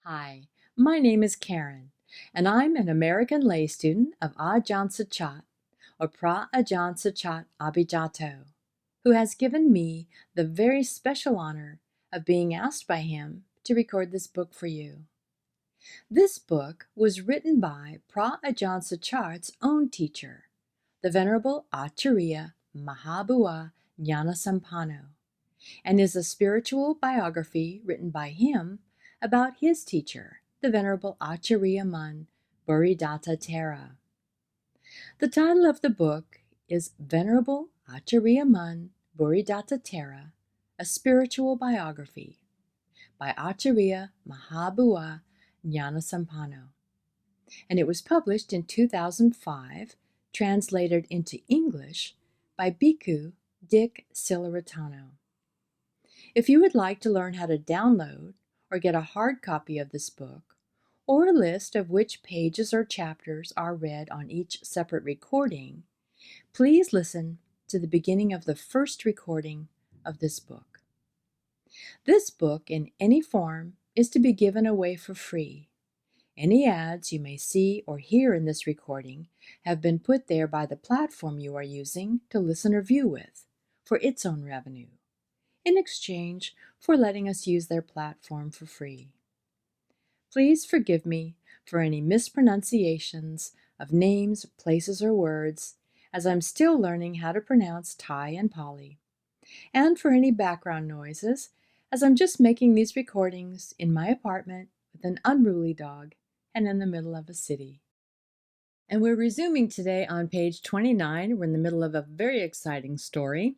Hi, my name is Karen, and I'm an American lay student of Ajahn Suchat, or Pra Ajahn Suchat Abhijato, who has given me the very special honor of being asked by him to record this book for you. This book was written by Pra Ajahn Suchat's own teacher, the Venerable Acariya Maha Boowa Nanasampanno, and is a spiritual biography written by him about his teacher, the Venerable Acariya Mun Buddhadatta Thera. The title of the book is Venerable Acariya Mun Buddhadatta Thera, a spiritual biography by Acariya Mahabhuwa Nanasampanno, and it was published in 2005, translated into English by Bhikkhu Dick Silaratano. If you would like to learn how to download or get a hard copy of this book, or a list of which pages or chapters are read on each separate recording, please listen to the beginning of the first recording of this book. This book, in any form, is to be given away for free. Any ads you may see or hear in this recording have been put there by the platform you are using to listen or view with, for its own revenue, in exchange for letting us use their platform for free. Please forgive me for any mispronunciations of names, places, or words, as I'm still learning how to pronounce Thai and Pali, and for any background noises, as I'm just making these recordings in my apartment with an unruly dog and in the middle of a city. And we're resuming today on page 29. We're in the middle of a very exciting story.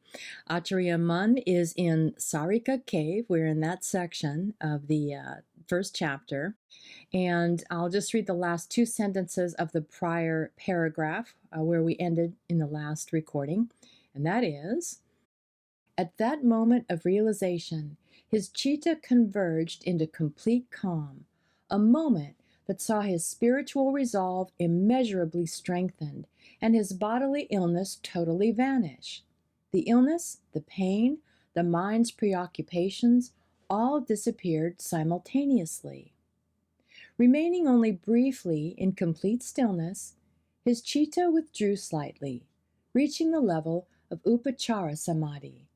Acharya Mun is in Sarika Cave. We're in that section of the first chapter. And I'll just read the last two sentences of the prior paragraph where we ended in the last recording. And that is, at that moment of realization, his citta converged into complete calm, a moment that saw his spiritual resolve immeasurably strengthened and his bodily illness totally vanish. The illness, the pain, the mind's preoccupations, all disappeared simultaneously. Remaining only briefly in complete stillness, his citta withdrew slightly, reaching the level of upachara samadhi.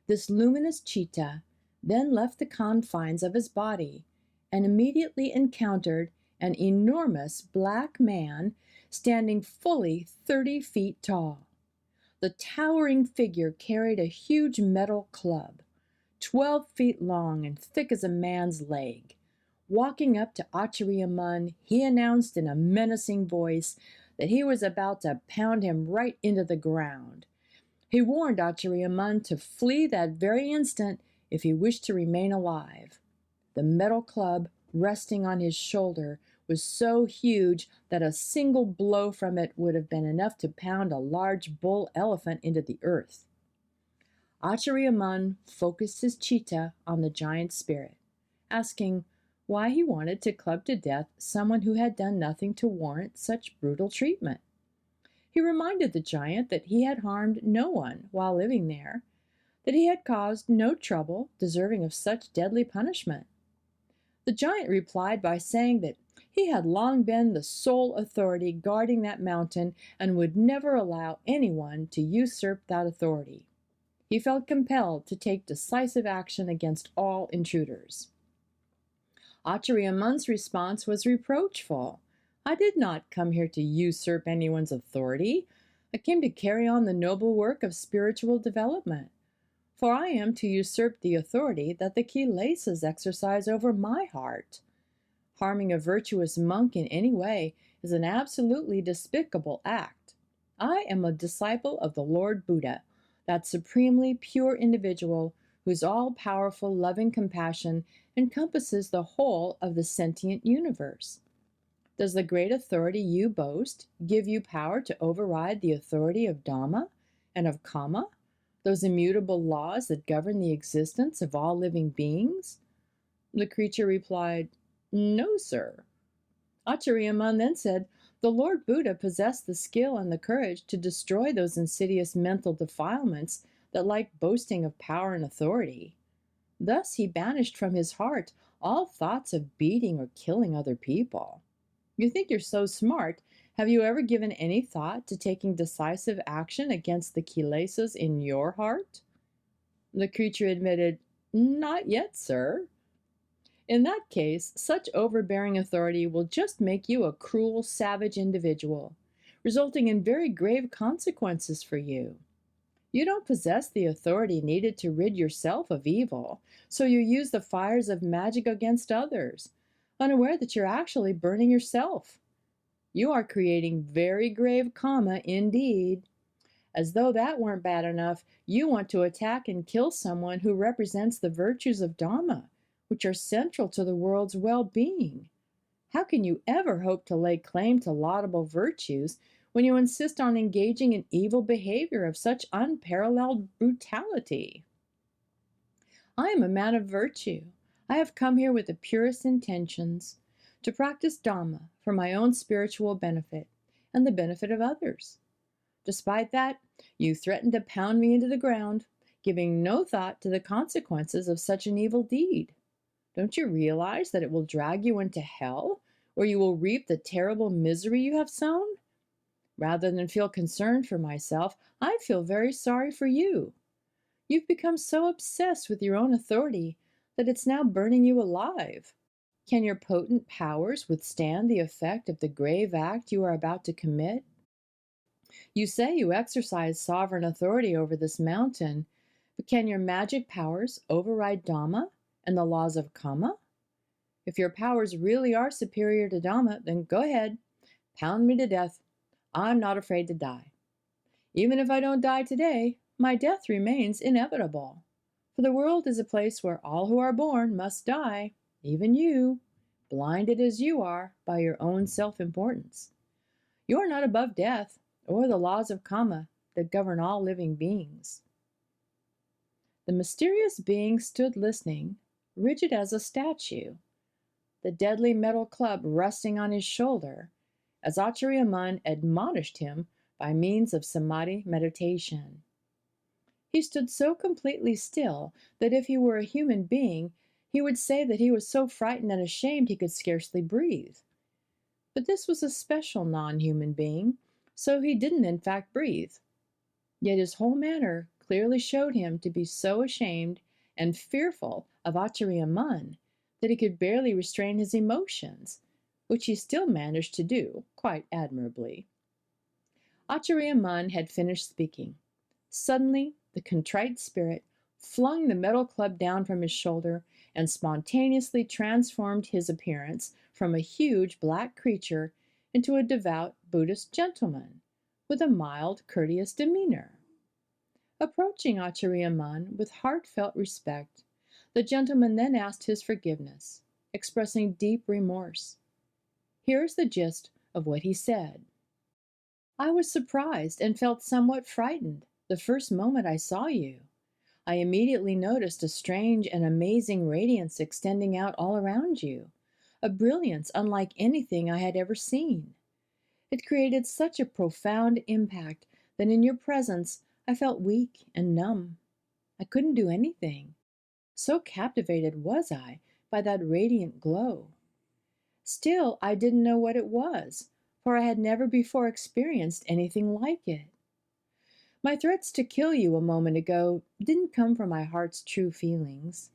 This luminous citta then left the confines of his body and immediately encountered an enormous black man standing fully 30 feet tall. The towering figure carried a huge metal club, 12 feet long and thick as a man's leg. Walking up to Acharya Mun, he announced in a menacing voice that he was about to pound him right into the ground. He warned Acharya Mun to flee that very instant if he wished to remain alive. The metal club resting on his shoulder was so huge that a single blow from it would have been enough to pound a large bull elephant into the earth. Acharya Mun focused his citta on the giant spirit, asking why he wanted to club to death someone who had done nothing to warrant such brutal treatment. He reminded the giant that he had harmed no one while living there, that he had caused no trouble deserving of such deadly punishment. The giant replied by saying that he had long been the sole authority guarding that mountain and would never allow anyone to usurp that authority. He felt compelled to take decisive action against all intruders. Acharya Mun's response was reproachful. I did not come here to usurp anyone's authority. I came to carry on the noble work of spiritual development. For I am to usurp the authority that the Kilesas exercise over my heart. Harming a virtuous monk in any way is an absolutely despicable act. I am a disciple of the Lord Buddha, that supremely pure individual whose all-powerful loving compassion encompasses the whole of the sentient universe. Does the great authority you boast give you power to override the authority of Dhamma and of Kamma, those immutable laws that govern the existence of all living beings? The creature replied, No, sir. Acharya Mun then said, The Lord Buddha possessed the skill and the courage to destroy those insidious mental defilements that like boasting of power and authority. Thus he banished from his heart all thoughts of beating or killing other people. You think you're so smart. Have you ever given any thought to taking decisive action against the kilesas in your heart? The creature admitted, "Not yet, sir." In that case, such overbearing authority will just make you a cruel, savage individual, resulting in very grave consequences for you. You don't possess the authority needed to rid yourself of evil, so you use the fires of magic against others, unaware that you're actually burning yourself. You are creating very grave karma indeed. As though that weren't bad enough, you want to attack and kill someone who represents the virtues of Dhamma, which are central to the world's well-being. How can you ever hope to lay claim to laudable virtues when you insist on engaging in evil behavior of such unparalleled brutality? I am a man of virtue. I have come here with the purest intentions, to practice Dhamma for my own spiritual benefit and the benefit of others. Despite that, you threaten to pound me into the ground, giving no thought to the consequences of such an evil deed. Don't you realize that it will drag you into hell, or you will reap the terrible misery you have sown? Rather than feel concerned for myself, I feel very sorry for you. You've become so obsessed with your own authority that it's now burning you alive. Can your potent powers withstand the effect of the grave act you are about to commit? You say you exercise sovereign authority over this mountain, but can your magic powers override Dhamma and the laws of karma? If your powers really are superior to Dhamma, then go ahead, pound me to death. I'm not afraid to die. Even if I don't die today, my death remains inevitable. For the world is a place where all who are born must die, even you, blinded as you are by your own self-importance. You are not above death or the laws of karma that govern all living beings. The mysterious being stood listening, rigid as a statue, the deadly metal club resting on his shoulder, as Acariya Mun admonished him by means of samadhi meditation. He stood so completely still that if he were a human being, he would say that he was so frightened and ashamed he could scarcely breathe. But this was a special non-human being, so he didn't in fact breathe. Yet his whole manner clearly showed him to be so ashamed and fearful of Acariya Mun that he could barely restrain his emotions, which he still managed to do quite admirably. Acariya Mun had finished speaking. Suddenly, the contrite spirit flung the metal club down from his shoulder and spontaneously transformed his appearance from a huge black creature into a devout Buddhist gentleman with a mild, courteous demeanor. Approaching Acariya Mun with heartfelt respect, the gentleman then asked his forgiveness, expressing deep remorse. Here is the gist of what he said. I was surprised and felt somewhat frightened the first moment I saw you. I immediately noticed a strange and amazing radiance extending out all around you, a brilliance unlike anything I had ever seen. It created such a profound impact that in your presence I felt weak and numb. I couldn't do anything. So captivated was I by that radiant glow. Still, I didn't know what it was, for I had never before experienced anything like it. My threats to kill you a moment ago didn't come from my heart's true feelings.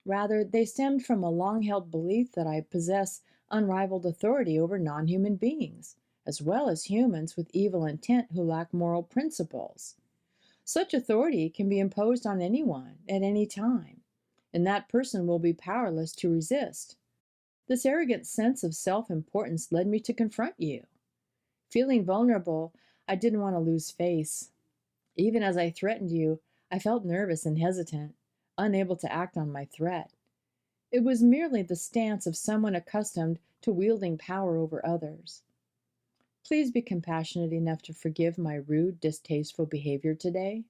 Rather, they stemmed from a long-held belief that I possess unrivaled authority over non-human beings, as well as humans with evil intent who lack moral principles. Such authority can be imposed on anyone at any time, and that person will be powerless to resist. This arrogant sense of self-importance led me to confront you. Feeling vulnerable, I didn't want to lose face. Even as I threatened you, I felt nervous and hesitant, unable to act on my threat. It was merely the stance of someone accustomed to wielding power over others. Please be compassionate enough to forgive my rude, distasteful behavior today.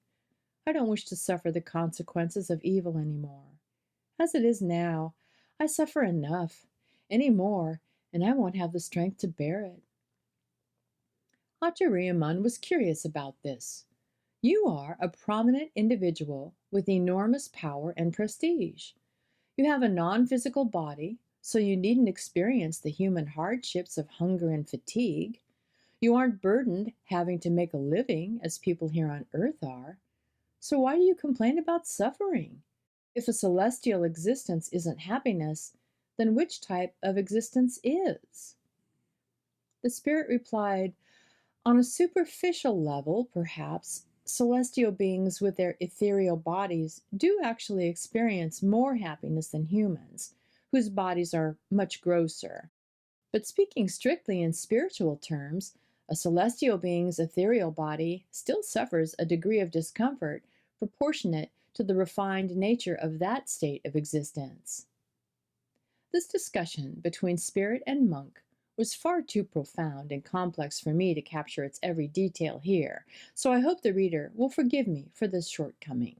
I don't wish to suffer the consequences of evil anymore. As it is now, I suffer enough, any more, and I won't have the strength to bear it. Acariya Mun was curious about this. You are a prominent individual with enormous power and prestige. You have a non-physical body, so you needn't experience the human hardships of hunger and fatigue. You aren't burdened having to make a living as people here on earth are. So why do you complain about suffering? If a celestial existence isn't happiness, then which type of existence is? The spirit replied, on a superficial level, perhaps, celestial beings with their ethereal bodies do actually experience more happiness than humans, whose bodies are much grosser. But speaking strictly in spiritual terms, a celestial being's ethereal body still suffers a degree of discomfort proportionate to the refined nature of that state of existence. This discussion between spirit and monk was far too profound and complex for me to capture its every detail here, so I hope the reader will forgive me for this shortcoming.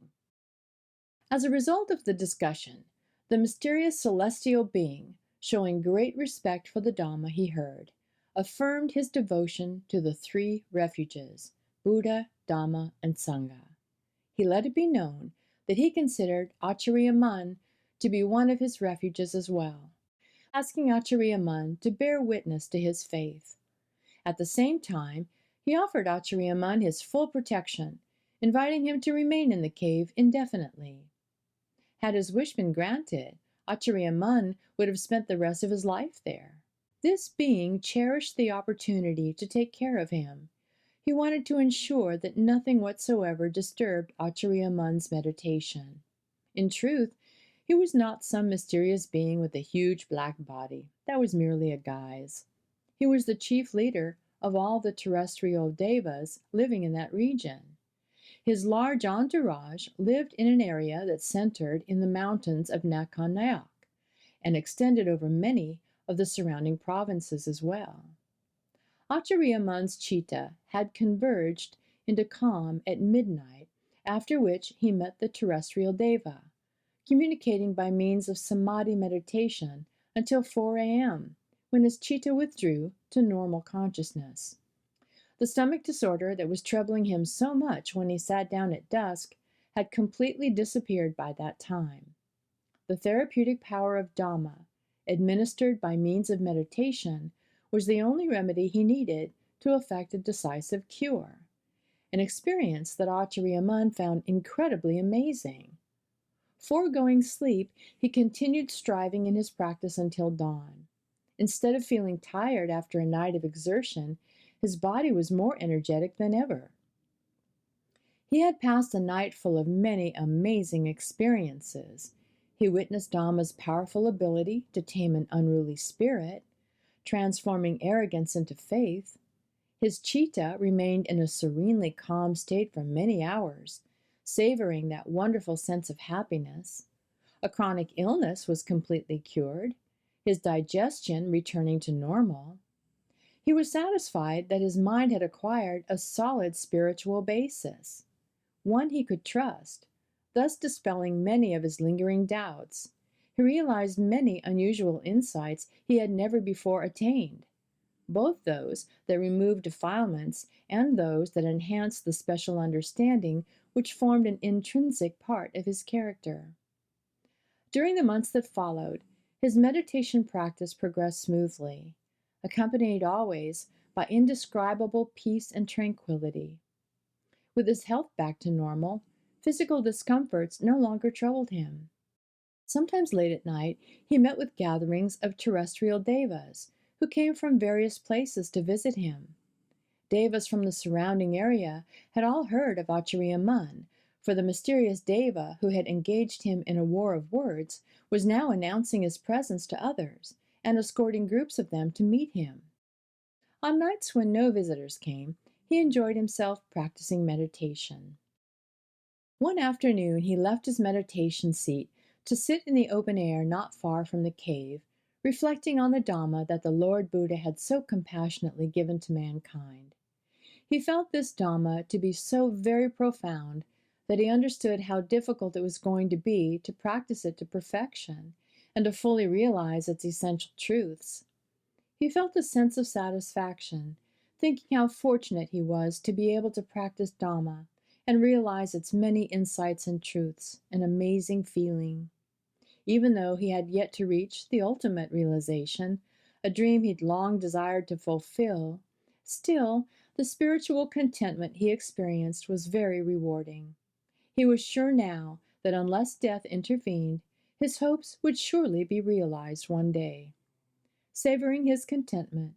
As a result of the discussion, the mysterious celestial being, showing great respect for the Dhamma he heard, affirmed his devotion to the three refuges, Buddha, Dhamma, and Sangha. He let it be known that he considered Acariya Mun to be one of his refuges as well, asking Acariya Mun to bear witness to his faith. At the same time, he offered Acariya Mun his full protection, inviting him to remain in the cave indefinitely. Had his wish been granted, Acariya Mun would have spent the rest of his life there. This being cherished the opportunity to take care of him. He wanted to ensure that nothing whatsoever disturbed Acariya Mun's meditation. In truth, he was not some mysterious being with a huge black body. That was merely a guise. He was the chief leader of all the terrestrial devas living in that region. His large entourage lived in an area that centered in the mountains of Nakhon Nayok and extended over many of the surrounding provinces as well. Acariya Mun's chitta had converged into calm at midnight, after which he met the terrestrial deva, communicating by means of samadhi meditation until 4 a.m., when his chitta withdrew to normal consciousness. The stomach disorder that was troubling him so much when he sat down at dusk had completely disappeared by that time. The therapeutic power of Dhamma, administered by means of meditation, was the only remedy he needed to effect a decisive cure, an experience that Acariya Mun found incredibly amazing. Foregoing sleep, he continued striving in his practice until dawn. Instead of feeling tired after a night of exertion, his body was more energetic than ever. He had passed a night full of many amazing experiences. He witnessed Dhamma's powerful ability to tame an unruly spirit, transforming arrogance into faith. His chitta remained in a serenely calm state for many hours, savoring that wonderful sense of happiness. A chronic illness was completely cured, his digestion returning to normal. He was satisfied that his mind had acquired a solid spiritual basis, one he could trust, thus dispelling many of his lingering doubts. He realized many unusual insights he had never before attained, both those that removed defilements and those that enhanced the special understanding which formed an intrinsic part of his character. During the months that followed, his meditation practice progressed smoothly, accompanied always by indescribable peace and tranquility. With his health back to normal, physical discomforts no longer troubled him. Sometimes late at night, he met with gatherings of terrestrial devas who came from various places to visit him. Devas from the surrounding area had all heard of Acariya Mun, for the mysterious deva who had engaged him in a war of words was now announcing his presence to others and escorting groups of them to meet him. On nights when no visitors came, he enjoyed himself practicing meditation. One afternoon he left his meditation seat to sit in the open air not far from the cave, reflecting on the Dhamma that the Lord Buddha had so compassionately given to mankind. He felt this Dhamma to be so very profound that he understood how difficult it was going to be to practice it to perfection and to fully realize its essential truths. He felt a sense of satisfaction, thinking how fortunate he was to be able to practice Dhamma and realize its many insights and truths, an amazing feeling. Even though he had yet to reach the ultimate realization, a dream he'd long desired to fulfill, still, the spiritual contentment he experienced was very rewarding. He was sure now that unless death intervened, his hopes would surely be realized one day. Savoring his contentment,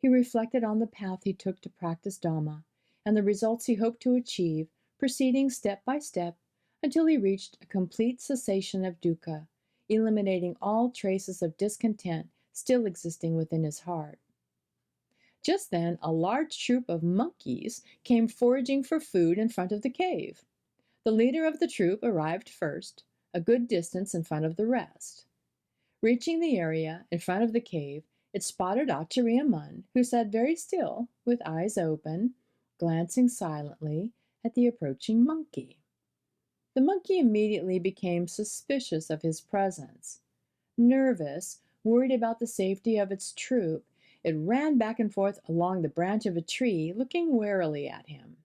he reflected on the path he took to practice Dhamma and the results he hoped to achieve, proceeding step by step until he reached a complete cessation of dukkha, eliminating all traces of discontent still existing within his heart. Just then, a large troop of monkeys came foraging for food in front of the cave. The leader of the troop arrived first, a good distance in front of the rest. Reaching the area in front of the cave, it spotted Acariya Mun, who sat very still, with eyes open, glancing silently at the approaching monkey. The monkey immediately became suspicious of his presence. Nervous, worried about the safety of its troop, it ran back and forth along the branch of a tree, looking warily at him.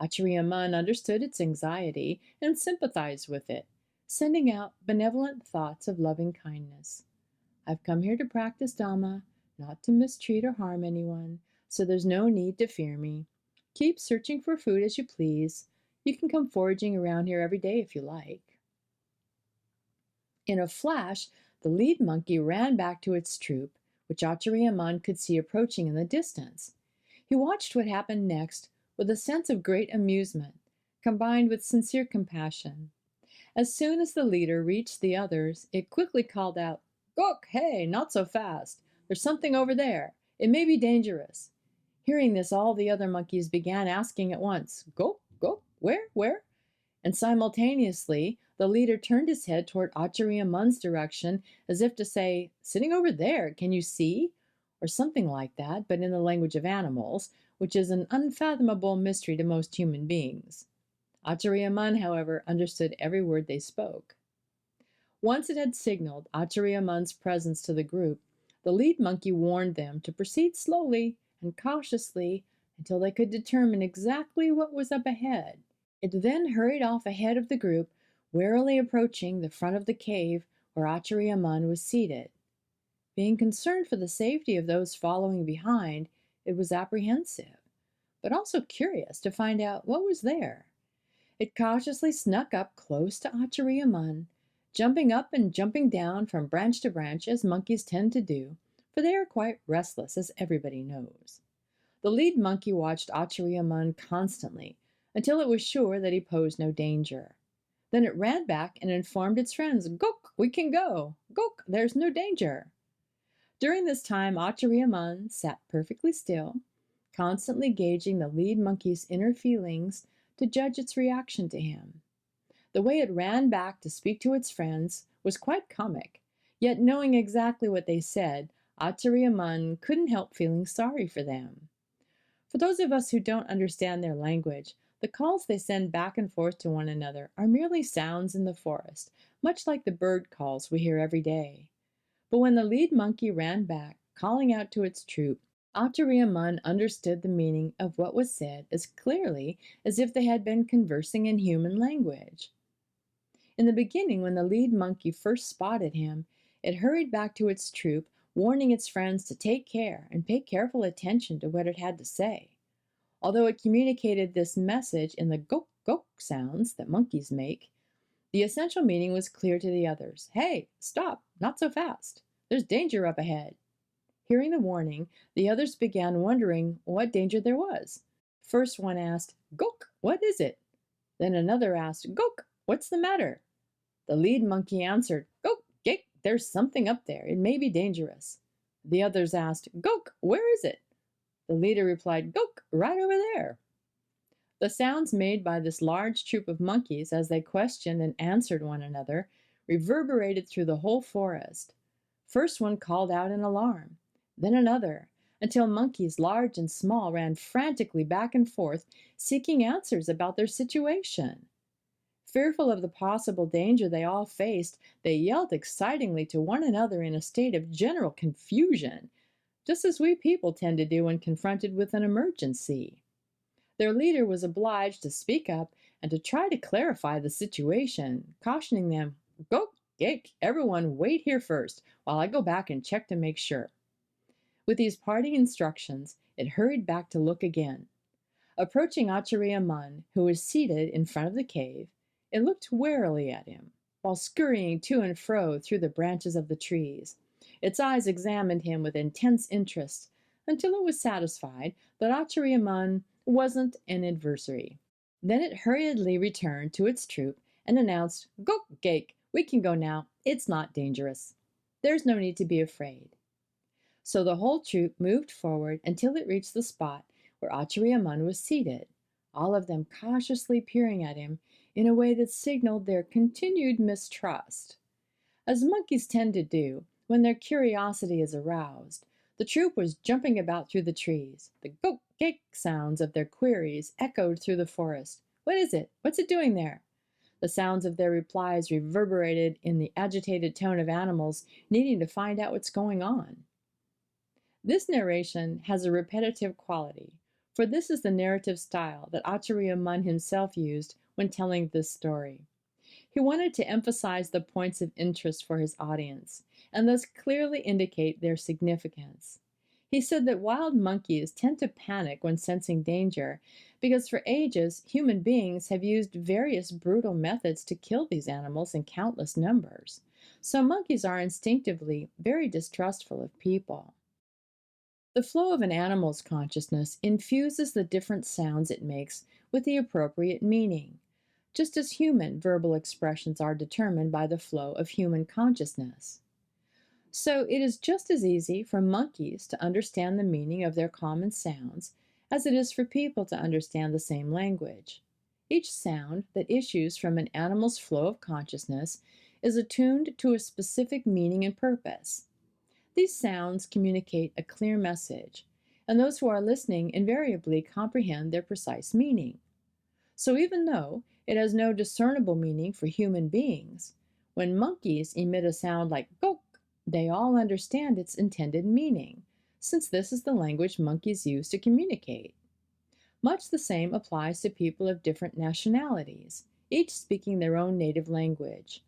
Acariya Mun understood its anxiety and sympathized with it, sending out benevolent thoughts of loving kindness. I've come here to practice Dhamma, not to mistreat or harm anyone, so there's no need to fear me. Keep searching for food as you please. You can come foraging around here every day if you like. In a flash, the lead monkey ran back to its troop, which Acariya Mun could see approaching in the distance. He watched what happened next with a sense of great amusement, combined with sincere compassion. As soon as the leader reached the others, it quickly called out, "Gok, hey, not so fast. There's something over there. It may be dangerous." Hearing this, all the other monkeys began asking at once, "Gok, Gok, where?" And simultaneously, the leader turned his head toward Acariya Mun's direction, as if to say, "Sitting over there, can you see?" Or something like that, but in the language of animals, which is an unfathomable mystery to most human beings. Acariya Mun, however, understood every word they spoke. Once it had signaled Acariya Mun's presence to the group, the lead monkey warned them to proceed slowly and cautiously until they could determine exactly what was up ahead. It then hurried off ahead of the group, warily approaching the front of the cave where Acariya Mun was seated. Being concerned for the safety of those following behind, it was apprehensive, but also curious to find out what was there. It cautiously snuck up close to Acariya Mun, jumping up and jumping down from branch to branch as monkeys tend to do, for they are quite restless, as everybody knows. The lead monkey watched Acariya Mun constantly until it was sure that he posed no danger. Then it ran back and informed its friends, "Gok, we can go. Gok, there's no danger." During this time, Acariya Mun sat perfectly still, constantly gauging the lead monkey's inner feelings to judge its reaction to him. The way it ran back to speak to its friends was quite comic, yet knowing exactly what they said, Acariya Mun couldn't help feeling sorry for them. For those of us who don't understand their language, the calls they send back and forth to one another are merely sounds in the forest, much like the bird calls we hear every day. But when the lead monkey ran back, calling out to its troop, Acariya Mun understood the meaning of what was said as clearly as if they had been conversing in human language. In the beginning, when the lead monkey first spotted him, it hurried back to its troop, warning its friends to take care and pay careful attention to what it had to say. Although it communicated this message in the gok gok sounds that monkeys make, the essential meaning was clear to the others. "Hey, stop, not so fast. There's danger up ahead." Hearing the warning, the others began wondering what danger there was. First one asked, "Gok, what is it?" Then another asked, "Gok, what's the matter?" The lead monkey answered, "Gok, gek, there's something up there. It may be dangerous." The others asked, "Gok, where is it?" The leader replied, "Gok, right over there." The sounds made by this large troop of monkeys as they questioned and answered one another reverberated through the whole forest. First one called out in alarm, then another, until monkeys large and small ran frantically back and forth, seeking answers about their situation. Fearful of the possible danger they all faced, they yelled excitingly to one another in a state of general confusion, just as we people tend to do when confronted with an emergency. Their leader was obliged to speak up and to try to clarify the situation, cautioning them, "Go, Gake, everyone wait here first, while I go back and check to make sure." With these parting instructions, it hurried back to look again. Approaching Acariya Mun, who was seated in front of the cave, it looked warily at him, while scurrying to and fro through the branches of the trees. Its eyes examined him with intense interest, until it was satisfied that Acariya Mun wasn't an adversary. Then it hurriedly returned to its troop and announced, "Go, Gake, we can go now. It's not dangerous. There's no need to be afraid." So the whole troop moved forward until it reached the spot where Acariya Mun was seated, all of them cautiously peering at him in a way that signaled their continued mistrust. As monkeys tend to do when their curiosity is aroused, the troop was jumping about through the trees. The "go, Gake" sounds of their queries echoed through the forest. "What is it? What's it doing there?" The sounds of their replies reverberated in the agitated tone of animals needing to find out what's going on. This narration has a repetitive quality, for this is the narrative style that Acariya Mun himself used when telling this story. He wanted to emphasize the points of interest for his audience, and thus clearly indicate their significance. He said that wild monkeys tend to panic when sensing danger because for ages human beings have used various brutal methods to kill these animals in countless numbers. So monkeys are instinctively very distrustful of people. The flow of an animal's consciousness infuses the different sounds it makes with the appropriate meaning, just as human verbal expressions are determined by the flow of human consciousness. So it is just as easy for monkeys to understand the meaning of their common sounds as it is for people to understand the same language. Each sound that issues from an animal's flow of consciousness is attuned to a specific meaning and purpose. These sounds communicate a clear message, and those who are listening invariably comprehend their precise meaning. So even though it has no discernible meaning for human beings, when monkeys emit a sound like "gok," they all understand its intended meaning, since this is the language monkeys use to communicate. Much the same applies to people of different nationalities, each speaking their own native language.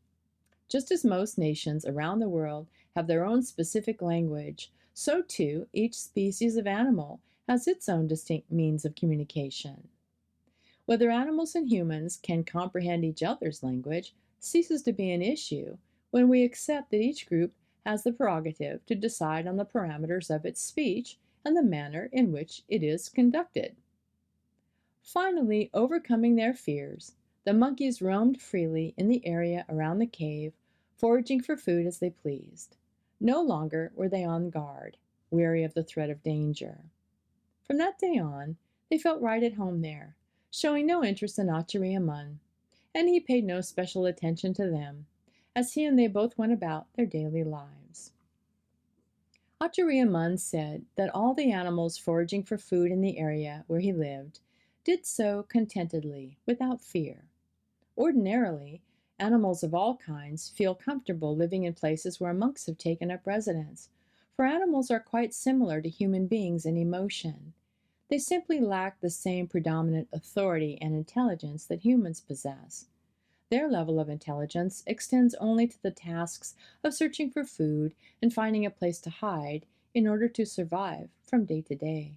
Just as most nations around the world have their own specific language, so too each species of animal has its own distinct means of communication. Whether animals and humans can comprehend each other's language ceases to be an issue when we accept that each group has the prerogative to decide on the parameters of its speech and the manner in which it is conducted. Finally, overcoming their fears, the monkeys roamed freely in the area around the cave, foraging for food as they pleased. No longer were they on guard, wary of the threat of danger. From that day on, they felt right at home there, showing no interest in Acariya Mun, and he paid no special attention to them, as he and they both went about their daily lives. Acariya Mun said that all the animals foraging for food in the area where he lived did so contentedly, without fear. Ordinarily, animals of all kinds feel comfortable living in places where monks have taken up residence, for animals are quite similar to human beings in emotion. They simply lack the same predominant authority and intelligence that humans possess. Their level of intelligence extends only to the tasks of searching for food and finding a place to hide in order to survive from day to day.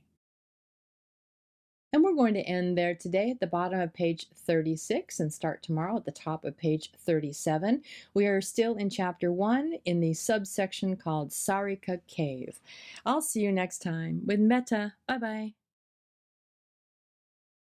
And we're going to end there today at the bottom of page 36 and start tomorrow at the top of page 37. We are still in chapter 1 in the subsection called Sarika Cave. I'll see you next time with Metta. Bye-bye.